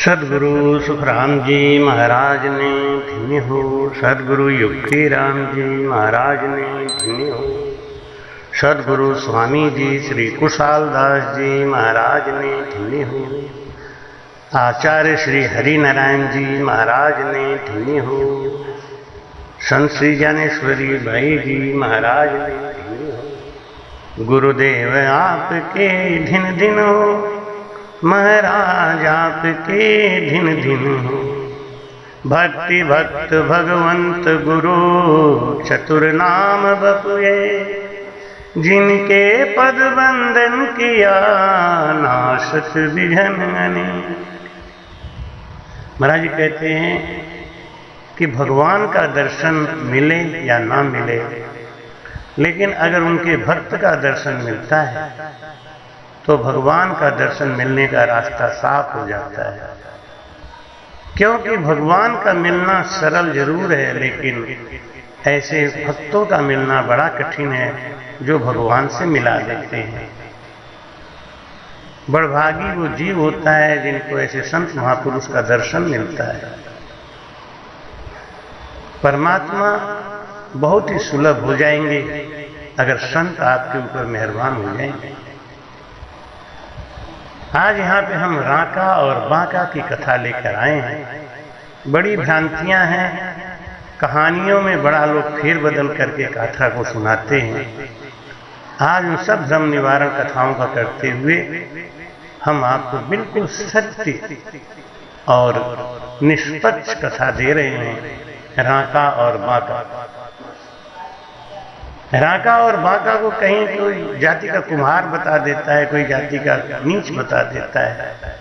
सदगुरु सुखराम जी महाराज ने धन्य हो। सदगुरु युक्ति राम जी महाराज ने धन्य हो। सदगुरु स्वामी जी श्री कुशाल दास जी महाराज ने धन्य हो। आचार्य श्री हरि नारायण जी महाराज ने धन्य हो। संत श्री ज्ञानेश्वरी भाई जी महाराज ने धन्य हो। गुरुदेव आपके धिन दिन हो, महाराज आपके धिन दिन हो। भक्ति भक्त भगवंत गुरु चतुर नाम बपुए, जिनके पद वंदन किया नाशत विघन अने। महाराज कहते हैं कि भगवान का दर्शन मिले या ना मिले, लेकिन अगर उनके भक्त का दर्शन मिलता है तो भगवान का दर्शन मिलने का रास्ता साफ हो जाता है। क्योंकि भगवान का मिलना सरल जरूर है, लेकिन ऐसे भक्तों का मिलना बड़ा कठिन है जो भगवान से मिला देते हैं। बड़भागी वो जीव होता है जिनको ऐसे संत महापुरुष का दर्शन मिलता है। परमात्मा बहुत ही सुलभ हो जाएंगे अगर संत आपके ऊपर मेहरबान हो जाएंगे। आज यहाँ पे हम राका और बांका की कथा लेकर आए हैं। बड़ी भ्रांतियां हैं, कहानियों में बड़ा लोग फेर बदल करके कथा को सुनाते हैं। आज उन सब भ्रम निवारण कथाओं का करते हुए हम आपको बिल्कुल सत्य और निष्पक्ष कथा दे रहे हैं। राका और बांका। राका और बांका को कहीं कोई जाति का कुम्हार बता देता है, कोई जाति का नीच बता देता है।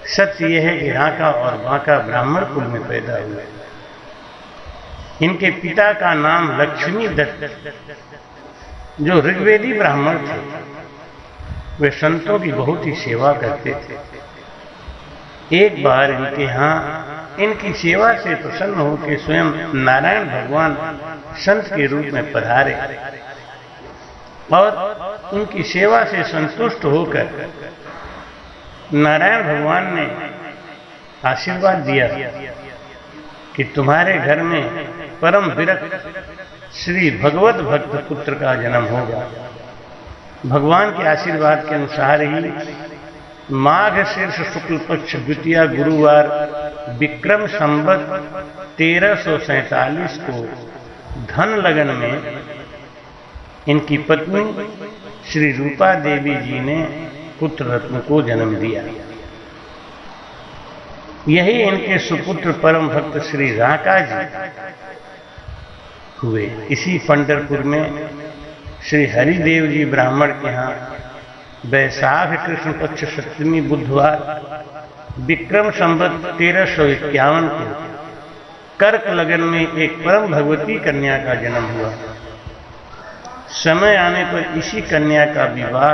सत्य यह है कि राका और बांका ब्राह्मण कुल में पैदा हुए। इनके पिता का नाम लक्ष्मी दत्त, जो ऋग्वेदी ब्राह्मण थे। वे संतों की बहुत ही सेवा करते थे। एक बार इनके यहाँ इनकी सेवा से प्रसन्न होकर स्वयं नारायण भगवान संत के रूप में पधारे और उनकी सेवा से संतुष्ट होकर नारायण भगवान ने आशीर्वाद दिया कि तुम्हारे घर में परम विरक्त श्री भगवत भक्त पुत्र का जन्म होगा। भगवान के आशीर्वाद के अनुसार ही माघ शीर्ष शुक्ल पक्ष द्वितीय गुरुवार विक्रम संवत 1347 को धन लगन में इनकी पत्नी श्री रूपा देवी जी ने पुत्र रत्न को जन्म दिया। यही इनके सुपुत्र परम भक्त श्री राका जी हुए। इसी पंढरपुर में श्री हरिदेव जी ब्राह्मण के यहाँ वैशाख कृष्ण पक्ष सप्तमी बुधवार विक्रम संवत 1351 को कर्क लगन में एक परम भगवती कन्या का जन्म हुआ। समय आने पर इसी कन्या का विवाह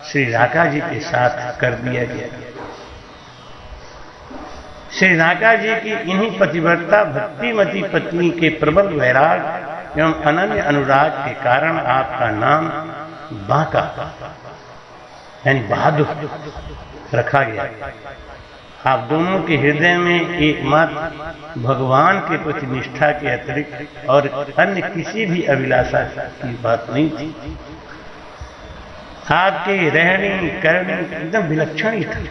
श्री राका जी के साथ कर दिया गया। श्री राका जी की इन्हीं पतिव्रता भक्तिमती पत्नी के प्रबल वैराग एवं अनन्य अनुराग के कारण आपका नाम बांका यानी बहादुर रखा गया। आप दोनों के हृदय में एकमात्र भगवान के प्रति निष्ठा के अतिरिक्त और अन्य किसी भी अभिलाषा की बात नहीं थी। आपकी रहनी करनी एकदम विलक्षण ही थी।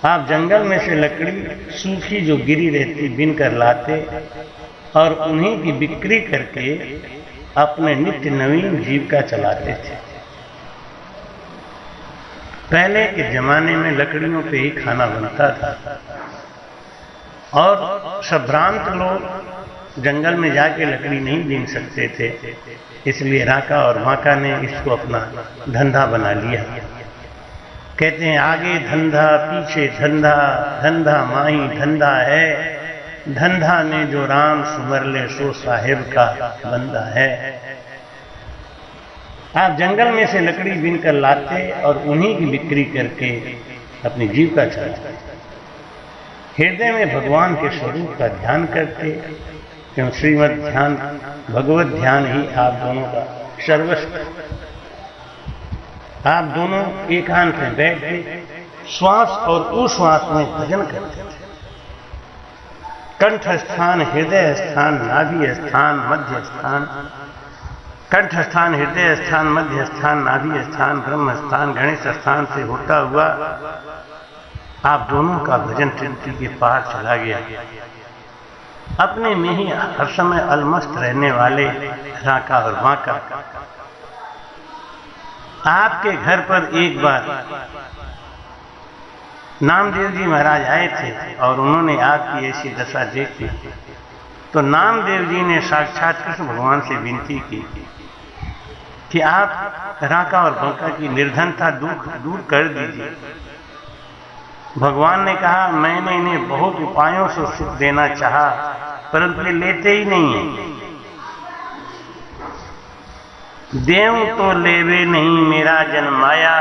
आप जंगल में से लकड़ी सूखी जो गिरी रहती बिन कर लाते और उन्हीं की बिक्री करके अपने नित्य नवीन जीविका चलाते थे। पहले के जमाने में लकड़ियों पे ही खाना बनता था और संभ्रांत लोग जंगल में जाके लकड़ी नहीं बीन सकते थे। इसलिए राका और बांका ने इसको अपना धंधा बना लिया। कहते हैं आगे धंधा पीछे धंधा, धंधा माही धंधा है। धंधा ने जो राम सुमर ले सो साहेब का बंदा है। आप जंगल में से लकड़ी बीन कर लाते और उन्हीं की बिक्री करके अपनी जीविका चलाते। हृदय में भगवान के स्वरूप का ध्यान करते, क्यों श्रीमद् ध्यान भगवत ध्यान ही आप दोनों का सर्वस्व। आप दोनों एकांत में बैठ के श्वास और उश्वास में भजन करते थे। कंठ स्थान, हृदय स्थान, नाभि स्थान, मध्य स्थान, कंठ स्थान, हृदय स्थान, मध्य स्थान, नाभि स्थान, ब्रह्म स्थान, गणेश स्थान से होता हुआ आप दोनों का भजन तृप्ति के पार चला गया। अपने में ही हर समय अलमस्त रहने वाले राका और बांका, आपके घर पर एक बार नामदेव जी महाराज आए थे और उन्होंने आपकी ऐसी दशा देखी तो नामदेव जी ने साक्षात कृष्ण भगवान से विनती की कि आप राका और बांका की निर्धनता दूर कर दीजिए। भगवान ने कहा, मैंने इन्हें बहुत उपायों से सुख देना चाहा, परंतु ये लेते ही नहीं है। देव तो लेवे नहीं मेरा जन माया,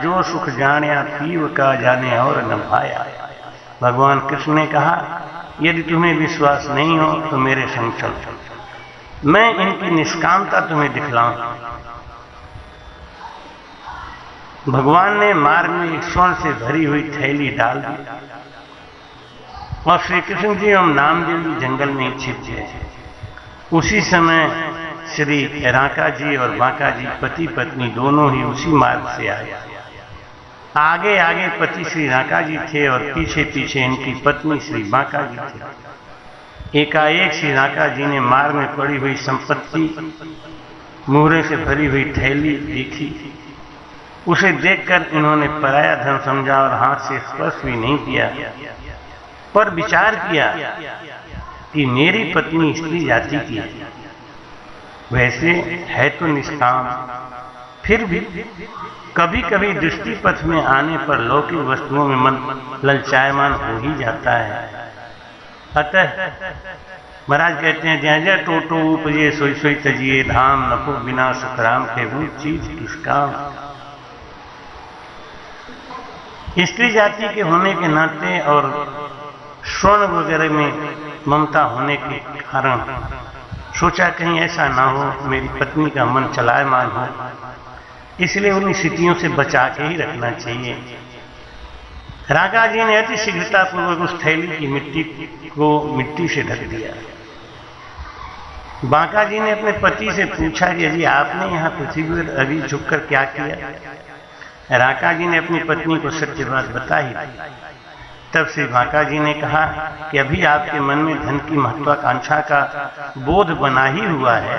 जो सुख जानिया पीव का जाने और न पाया। भगवान कृष्ण ने कहा, यदि तुम्हें विश्वास नहीं हो तो मेरे संग चलो, मैं इनकी निष्कामता तुम्हें दिखलाऊं। भगवान ने मार्ग में एक स्वर्ण से भरी हुई थैली डाल दी और श्री कृष्ण जी एवं नामदेव जी जंगल में छिप गए। उसी समय श्री राका जी और बांका जी पति पत्नी दोनों ही उसी मार्ग से आए। आगे आगे पति श्री राका जी थे और पीछे पीछे इनकी पत्नी श्री बांका जी थे। एकाएक श्री राका जी ने मार्ग में पड़ी हुई संपत्ति, मुहरे से भरी हुई थैली देखी। उसे देखकर इन्होंने पराया धन समझा और हाथ से स्पर्श भी नहीं किया, पर विचार किया कि मेरी पत्नी स्त्री जाति की है, वैसे है तो निष्काम, फिर भी कभी कभी दृष्टि पथ में आने पर लौकिक वस्तुओं में मन ललचायमान हो ही जाता है। अतः महाराज कहते हैं, जय जय टोटो उपजे सोई सोई तजिए धाम, नफो बिना सुखराम के वो चीज किसकाम। स्त्री जाति के होने के नाते और स्वर्ण वगैरह में ममता होने के कारण सोचा कहीं ऐसा ना हो मेरी पत्नी का मन चलायमान हो, इसलिए उन स्थितियों से बचा के ही रखना चाहिए। राका जी ने अति शीघ्रतापूर्वक उस थैली की मिट्टी से ढक दिया। बांका जी ने अपने पति से पूछा कि जी आपने यहाँ पृथ्वी पर अभी झुककर क्या किया। राका जी ने अपनी पत्नी को सत्य बात बता ही दी। तब से बांका जी ने कहा कि अभी आपके मन में धन की महत्वाकांक्षा का बोध बना ही हुआ है,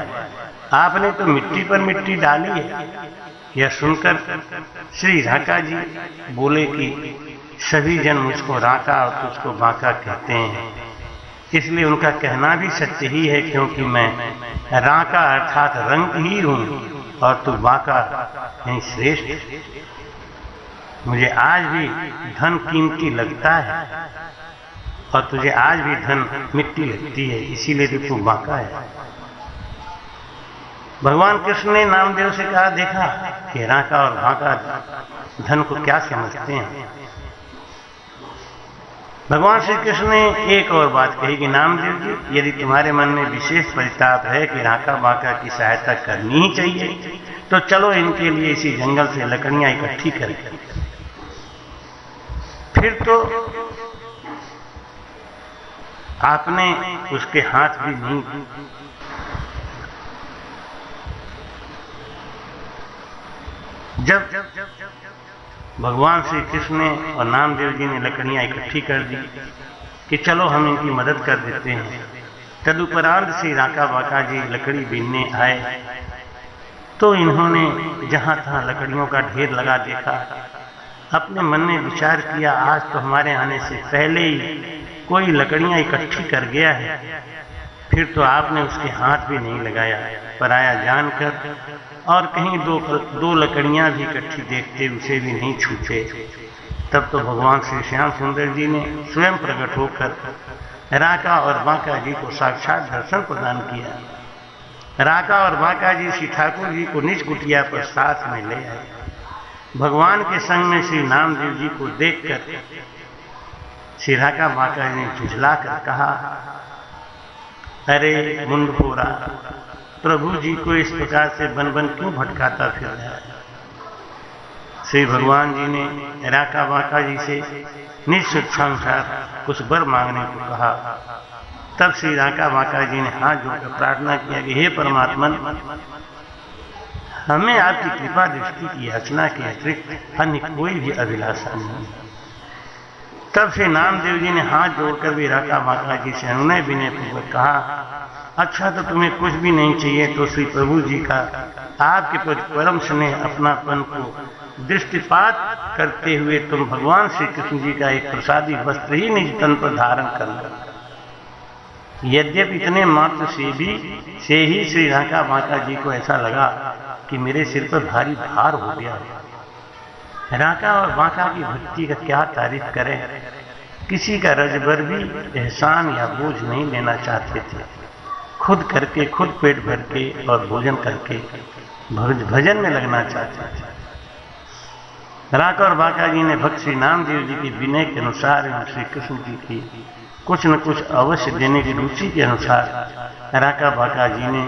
आपने तो मिट्टी पर मिट्टी डाली है। यह सुनकर श्री राका जी बोले कि सभी जन मुझको राका और तुझको बांका कहते हैं, इसलिए उनका कहना भी सत्य ही है, क्योंकि मैं राका अर्थात रंग ही हूं और तू बांका नहीं श्रेष्ठ। मुझे आज भी धन कीमती लगता है और तुझे आज भी धन मिट्टी लगती है, इसीलिए तू बांका है। भगवान कृष्ण ने नामदेव से कहा, देखा कि राका और बांका धन को क्या समझते हैं। भगवान श्री कृष्ण ने एक और बात कही कि नामदेव जी, यदि तुम्हारे मन में विशेष परिताप है कि राका बांका की सहायता करनी ही चाहिए, तो चलो इनके लिए इसी जंगल से लकड़ियां इकट्ठी करें। फिर तो आपने उसके हाथ भी नहीं, जब भगवान श्री कृष्ण ने और नामदेव जी ने लकड़ियां इकट्ठी कर दी कि चलो हम इनकी मदद कर देते हैं। तदुपरांत श्री राका बांका जी लकड़ी बीनने आए तो इन्होंने जहां तहां लकड़ियों का ढेर लगा देखा। अपने मन में विचार किया, आज तो हमारे आने से पहले ही कोई लकड़ियां इकट्ठी कर गया है। फिर तो आपने उसके हाथ भी नहीं लगाया, पराया जानकर, और कहीं दो लकड़ियां भी इकट्ठी देखते उसे भी नहीं छूते। तब तो भगवान श्री श्याम सुंदर जी ने स्वयं प्रकट होकर राका और बांका जी को साक्षात दर्शन प्रदान किया। राका और बांका जी श्री ठाकुर जी को निज कुटिया पर साथ में ले आए। भगवान के संग में श्री नामदेव जी को देखकर श्री राका बांका जी ने झुझलाकर कहा, अरे मुंडफोरा, प्रभु जी को इस प्रकार से बन बन क्यों भटकाता फिर रहा है। श्री भगवान जी ने राका बाका जी से निस्वेच्छानुसार कुछ वर मांगने को कहा। तब श्री राका बाका जी ने हाथ जोड़कर प्रार्थना किया कि हे परमात्मा, हमें आपकी कृपा दृष्टि की याचना के अतिरिक्त अन्य कोई भी अभिलाषा नहीं। तब से नामदेव जी ने हाथ जोड़कर भी राका बाका जी से अनुनय विनय पूर्वक कहा, अच्छा तो तुम्हें कुछ भी नहीं चाहिए तो श्री प्रभु जी का आपके प्रति परम स्नेह अपनापन को दृष्टिपात करते हुए तुम भगवान श्री कृष्ण जी का एक प्रसादी वस्त्र ही निज तन पर धारण कर लो। यद्यपि इतने मात्र से ही श्री राका बाका जी को ऐसा लगा कि मेरे सिर पर भारी भार हो गया। राका और बाका की भक्ति का क्या तारीफ करें। किसी का रजभर भी एहसान या बोझ नहीं लेना चाहते थे। खुद करके, खुद पेट भर के और भोजन करके भजन में लगना चाहते थे। राका और बाका जी ने भक्त श्री नामदेव जी के विनय के अनुसार श्री कृष्ण जी की कुछ न कुछ अवश्य देने की रुचि के अनुसार राका बाका जी ने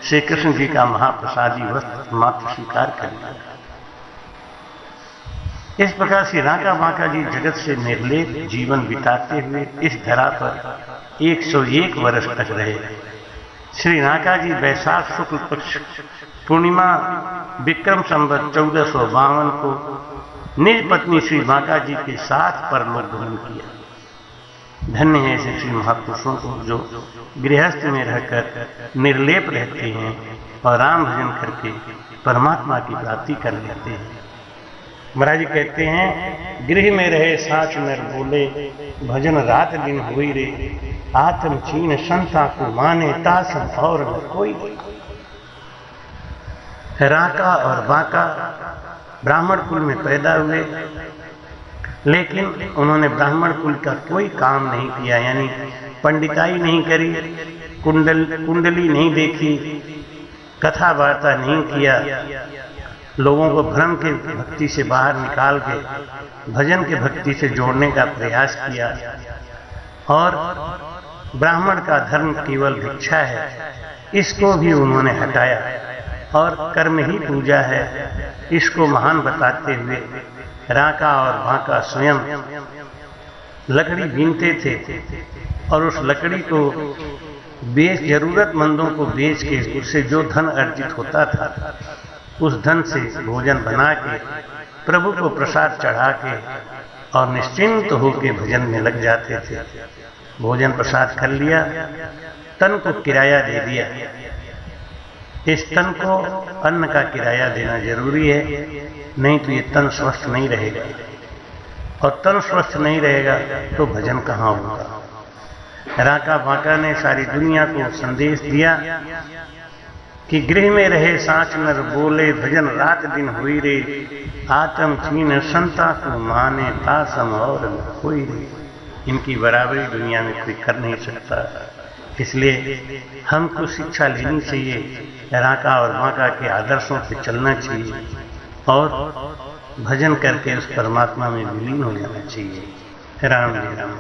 श्री कृष्ण जी का महाप्रसादी वस्त्र मात्र स्वीकार कर लिया। इस प्रकार से राका बाका जी जगत से निर्लेप जीवन बिताते हुए इस धरा पर 101 वर्ष तक रहे। श्री राका जी वैशाख शुक्ल पक्ष पूर्णिमा विक्रम संवत 1452 को निज पत्नी श्री बाका जी के साथ परलोक गमन किया। धन्य है ऐसे श्री महापुरुषों को जो गृहस्थ में रहकर निर्लेप रहते हैं और राम भजन करके परमात्मा की प्राप्ति कर लेते हैं। महाराज जी कहते हैं, गृह में रहे साच नर बोले, भजन रात दिन हुई रे, आत्म छीन संता को माने तासम और न कोई। राका और बाका ब्राह्मण कुल में पैदा हुए, लेकिन उन्होंने ब्राह्मण कुल का कोई काम नहीं किया, यानी पंडिताई नहीं करी, कुंडली नहीं देखी, कथा वार्ता नहीं किया, लोगों को भ्रम के भक्ति से बाहर निकाल के भजन के भक्ति से जोड़ने का प्रयास किया। और ब्राह्मण का धर्म केवल भिक्षा है, इसको भी उन्होंने हटाया और कर्म ही पूजा है, इसको महान बताते हुए राका और बाका स्वयं लकड़ी बीनते थे और उस लकड़ी को जरूरतमंदों को बेच के उससे जो धन अर्जित होता था उस धन से भोजन बना के प्रभु को प्रसाद चढ़ा के और निश्चिंत होकर भजन में लग जाते थे। भोजन प्रसाद कर लिया, तन को किराया दे दिया। इस तन को अन्न का किराया देना जरूरी है, नहीं तो ये तन स्वस्थ नहीं रहेगा, और तन स्वस्थ नहीं रहेगा तो भजन कहाँ होगा। राका बाका ने सारी दुनिया को संदेश दिया कि गृह में रहे साच नर बोले, भजन रात दिन हुई रे, आत्म छीन संता को माने तासम और न कोई रे। इनकी बराबरी दुनिया में कोई कर नहीं सकता, इसलिए हमको शिक्षा लेनी चाहिए, राका और बाका के आदर्शों से चलना चाहिए और भजन करके उस परमात्मा में विलीन हो जाना चाहिए। राम जी राम।